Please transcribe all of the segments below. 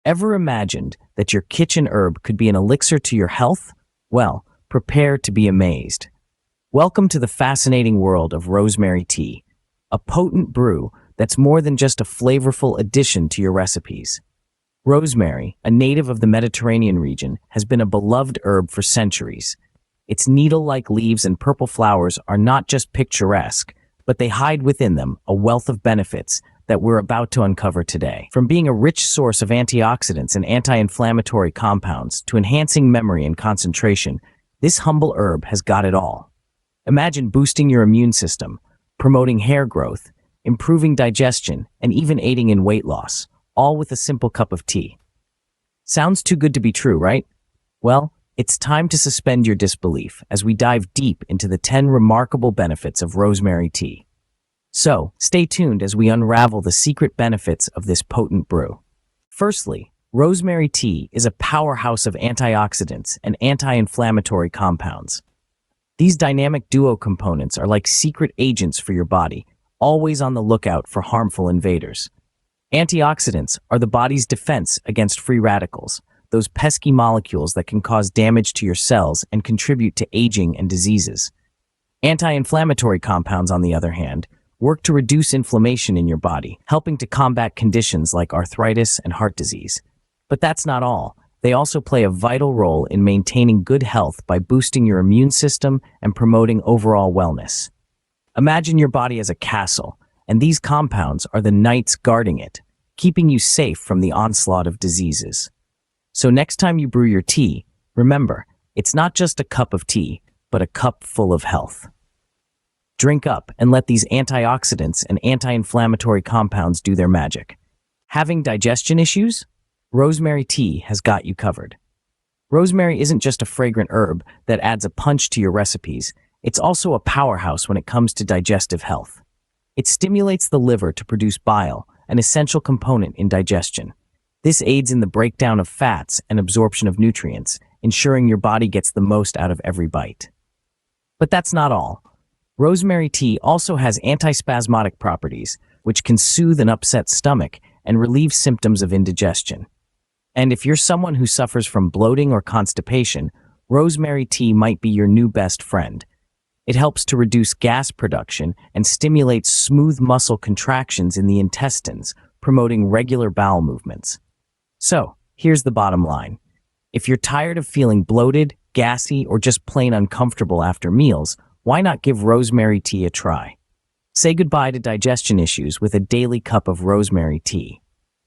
Ever imagined that your kitchen herb could be an elixir to your health? Well, prepare to be amazed. Welcome to the fascinating world of rosemary tea, a potent brew that's more than just a flavorful addition to your recipes. Rosemary, a native of the Mediterranean region, has been a beloved herb for centuries. Its needle-like leaves and purple flowers are not just picturesque, but they hide within them a wealth of benefits that we're about to uncover today. From being a rich source of antioxidants and anti-inflammatory compounds to enhancing memory and concentration, this humble herb has got it all. Imagine boosting your immune system, promoting hair growth, improving digestion, and even aiding in weight loss, all with a simple cup of tea. Sounds too good to be true, right? Well, it's time to suspend your disbelief as we dive deep into the 10 remarkable benefits of rosemary tea. So, stay tuned as we unravel the secret benefits of this potent brew. Firstly, rosemary tea is a powerhouse of antioxidants and anti-inflammatory compounds. These dynamic duo components are like secret agents for your body, always on the lookout for harmful invaders. Antioxidants are the body's defense against free radicals, those pesky molecules that can cause damage to your cells and contribute to aging and diseases. Anti-inflammatory compounds, on the other hand, work to reduce inflammation in your body, helping to combat conditions like arthritis and heart disease. But that's not all. They also play a vital role in maintaining good health by boosting your immune system and promoting overall wellness. Imagine your body as a castle, and these compounds are the knights guarding it, keeping you safe from the onslaught of diseases. So next time you brew your tea, remember, it's not just a cup of tea, but a cup full of health. Drink up and let these antioxidants and anti-inflammatory compounds do their magic. Having digestion issues? Rosemary tea has got you covered. Rosemary isn't just a fragrant herb that adds a punch to your recipes, it's also a powerhouse when it comes to digestive health. It stimulates the liver to produce bile, an essential component in digestion. This aids in the breakdown of fats and absorption of nutrients, ensuring your body gets the most out of every bite. But that's not all. Rosemary tea also has antispasmodic properties, which can soothe an upset stomach and relieve symptoms of indigestion. And if you're someone who suffers from bloating or constipation, rosemary tea might be your new best friend. It helps to reduce gas production and stimulates smooth muscle contractions in the intestines, promoting regular bowel movements. So, here's the bottom line. If you're tired of feeling bloated, gassy, or just plain uncomfortable after meals, why not give rosemary tea a try? Say goodbye to digestion issues with a daily cup of rosemary tea.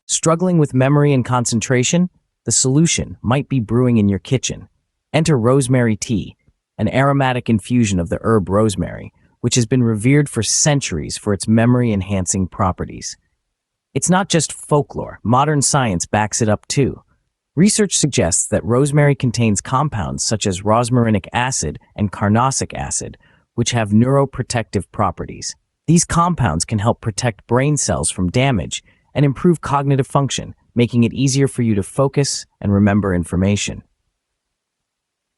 Struggling with memory and concentration? The solution might be brewing in your kitchen. Enter rosemary tea, an aromatic infusion of the herb rosemary, which has been revered for centuries for its memory-enhancing properties. It's not just folklore, modern science backs it up too. Research suggests that rosemary contains compounds such as rosmarinic acid and carnosic acid, which have neuroprotective properties. These compounds can help protect brain cells from damage and improve cognitive function, making it easier for you to focus and remember information.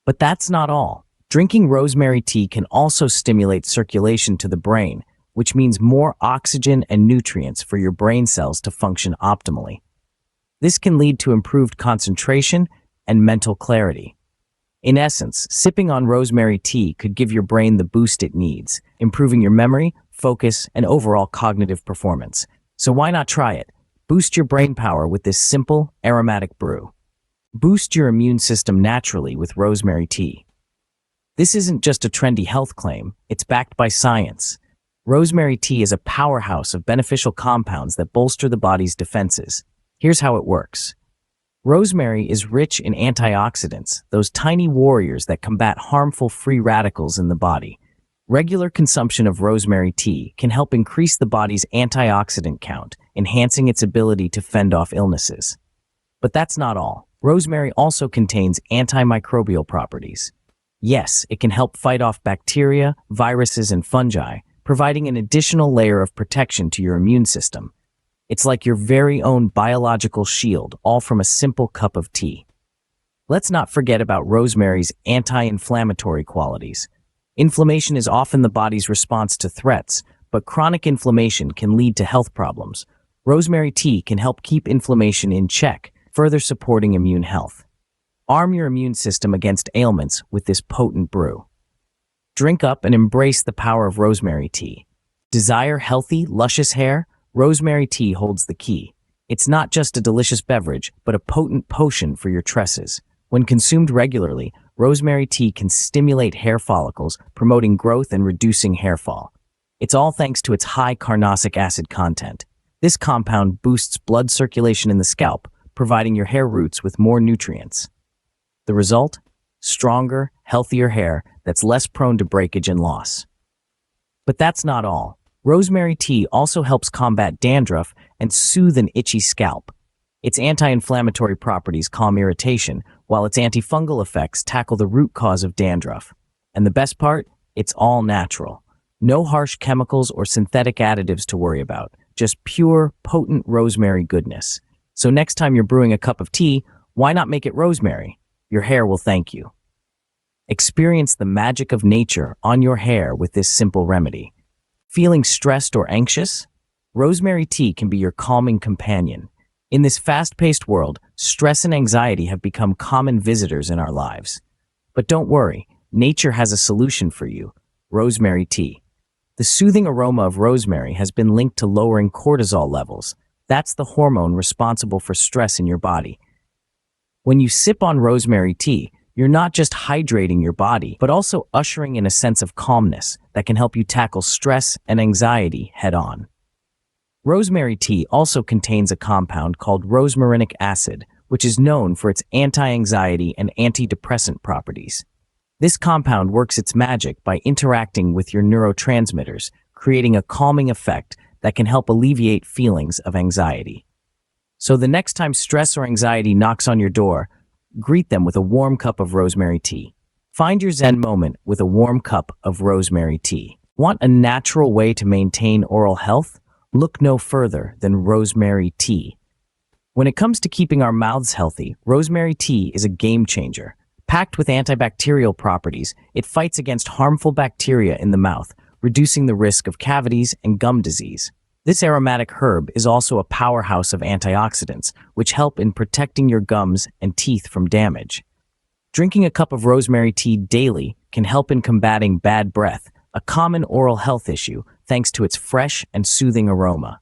But that's not all. Drinking rosemary tea can also stimulate circulation to the brain, which means more oxygen and nutrients for your brain cells to function optimally. This can lead to improved concentration and mental clarity. In essence, sipping on rosemary tea could give your brain the boost it needs, improving your memory, focus, and overall cognitive performance. So why not try it? Boost your brain power with this simple, aromatic brew. Boost your immune system naturally with rosemary tea. This isn't just a trendy health claim, it's backed by science. Rosemary tea is a powerhouse of beneficial compounds that bolster the body's defenses. Here's how it works. Rosemary is rich in antioxidants, those tiny warriors that combat harmful free radicals in the body. Regular consumption of rosemary tea can help increase the body's antioxidant count, enhancing its ability to fend off illnesses. But that's not all. Rosemary also contains antimicrobial properties. Yes, it can help fight off bacteria, viruses, and fungi, providing an additional layer of protection to your immune system. It's like your very own biological shield, all from a simple cup of tea. Let's not forget about rosemary's anti-inflammatory qualities. Inflammation is often the body's response to threats, but chronic inflammation can lead to health problems. Rosemary tea can help keep inflammation in check, further supporting immune health. Arm your immune system against ailments with this potent brew. Drink up and embrace the power of rosemary tea. Desire healthy, luscious hair? Rosemary tea holds the key. It's not just a delicious beverage, but a potent potion for your tresses. When consumed regularly, rosemary tea can stimulate hair follicles, promoting growth and reducing hair fall. It's all thanks to its high carnosic acid content. This compound boosts blood circulation in the scalp, providing your hair roots with more nutrients. The result? Stronger, healthier hair that's less prone to breakage and loss. But that's not all. Rosemary tea also helps combat dandruff and soothe an itchy scalp. Its anti-inflammatory properties calm irritation, while its antifungal effects tackle the root cause of dandruff. And the best part? It's all natural. No harsh chemicals or synthetic additives to worry about. Just pure, potent rosemary goodness. So next time you're brewing a cup of tea, why not make it rosemary? Your hair will thank you. Experience the magic of nature on your hair with this simple remedy. Feeling stressed or anxious? Rosemary tea can be your calming companion. In this fast-paced world, stress and anxiety have become common visitors in our lives. But don't worry, nature has a solution for you: rosemary tea. The soothing aroma of rosemary has been linked to lowering cortisol levels. That's the hormone responsible for stress in your body. When you sip on rosemary tea, you're not just hydrating your body, but also ushering in a sense of calmness that can help you tackle stress and anxiety head-on. Rosemary tea also contains a compound called rosmarinic acid, which is known for its anti-anxiety and antidepressant properties. This compound works its magic by interacting with your neurotransmitters, creating a calming effect that can help alleviate feelings of anxiety. So the next time stress or anxiety knocks on your door, greet them with a warm cup of rosemary tea. Find your Zen moment with a warm cup of rosemary tea. Want a natural way to maintain oral health? Look no further than rosemary tea. When it comes to keeping our mouths healthy, rosemary tea is a game changer. Packed with antibacterial properties, it fights against harmful bacteria in the mouth, reducing the risk of cavities and gum disease. This aromatic herb is also a powerhouse of antioxidants, which help in protecting your gums and teeth from damage. Drinking a cup of rosemary tea daily can help in combating bad breath, a common oral health issue, thanks to its fresh and soothing aroma.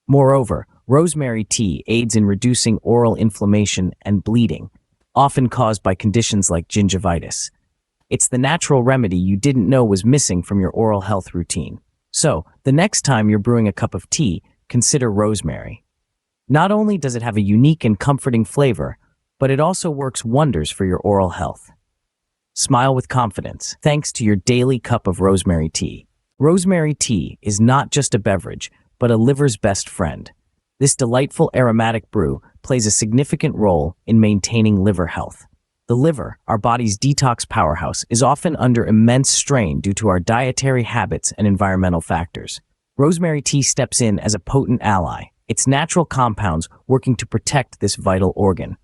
Moreover, rosemary tea aids in reducing oral inflammation and bleeding, often caused by conditions like gingivitis. It's the natural remedy you didn't know was missing from your oral health routine. So, the next time you're brewing a cup of tea, consider rosemary. Not only does it have a unique and comforting flavor, but it also works wonders for your oral health. Smile with confidence thanks to your daily cup of rosemary tea. Rosemary tea is not just a beverage, but a liver's best friend. This delightful aromatic brew plays a significant role in maintaining liver health. The liver, our body's detox powerhouse, is often under immense strain due to our dietary habits and environmental factors. Rosemary tea steps in as a potent ally, its natural compounds working to protect this vital organ.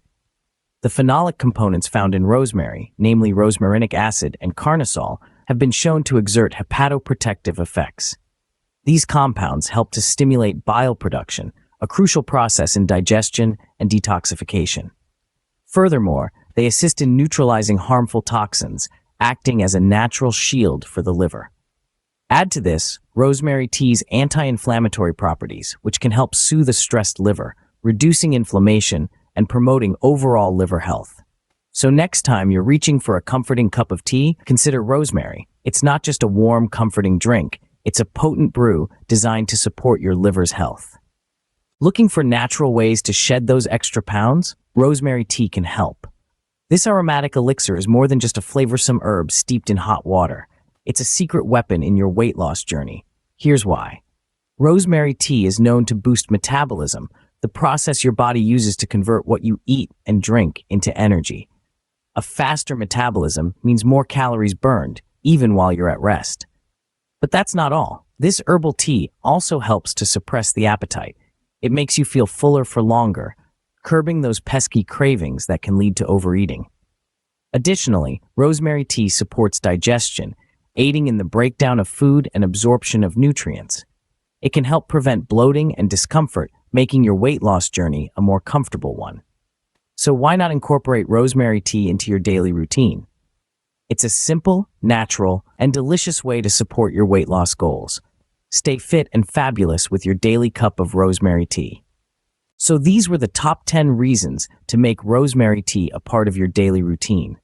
The phenolic components found in rosemary, namely rosmarinic acid and carnosol, have been shown to exert hepatoprotective effects. These compounds help to stimulate bile production, a crucial process in digestion and detoxification. Furthermore, they assist in neutralizing harmful toxins, acting as a natural shield for the liver. Add to this rosemary tea's anti-inflammatory properties, which can help soothe a stressed liver, reducing inflammation and promoting overall liver health. So next time you're reaching for a comforting cup of tea, consider rosemary. It's not just a warm, comforting drink. It's a potent brew designed to support your liver's health. Looking for natural ways to shed those extra pounds? Rosemary tea can help. This aromatic elixir is more than just a flavorsome herb steeped in hot water. It's a secret weapon in your weight loss journey. Here's why. Rosemary tea is known to boost metabolism, the process your body uses to convert what you eat and drink into energy. A faster metabolism means more calories burned, even while you're at rest. But that's not all. This herbal tea also helps to suppress the appetite. It makes you feel fuller for longer, curbing those pesky cravings that can lead to overeating. Additionally, rosemary tea supports digestion, aiding in the breakdown of food and absorption of nutrients. It can help prevent bloating and discomfort, making your weight loss journey a more comfortable one. So why not incorporate rosemary tea into your daily routine? It's a simple, natural, and delicious way to support your weight loss goals. Stay fit and fabulous with your daily cup of rosemary tea. So these were the top 10 reasons to make rosemary tea a part of your daily routine.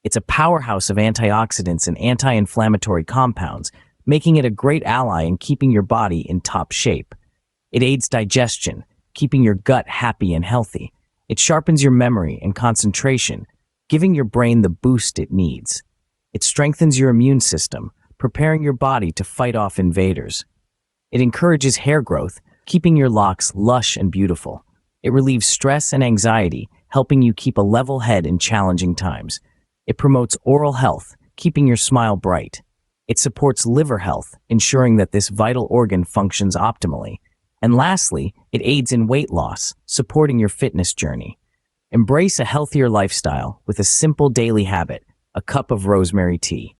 It's a powerhouse of antioxidants and anti-inflammatory compounds, making it a great ally in keeping your body in top shape. It aids digestion, keeping your gut happy and healthy. It sharpens your memory and concentration, giving your brain the boost it needs. It strengthens your immune system, preparing your body to fight off invaders. It encourages hair growth, keeping your locks lush and beautiful. It relieves stress and anxiety, helping you keep a level head in challenging times. It promotes oral health, keeping your smile bright. It supports liver health, ensuring that this vital organ functions optimally. And lastly, it aids in weight loss, supporting your fitness journey. Embrace a healthier lifestyle with a simple daily habit, a cup of rosemary tea.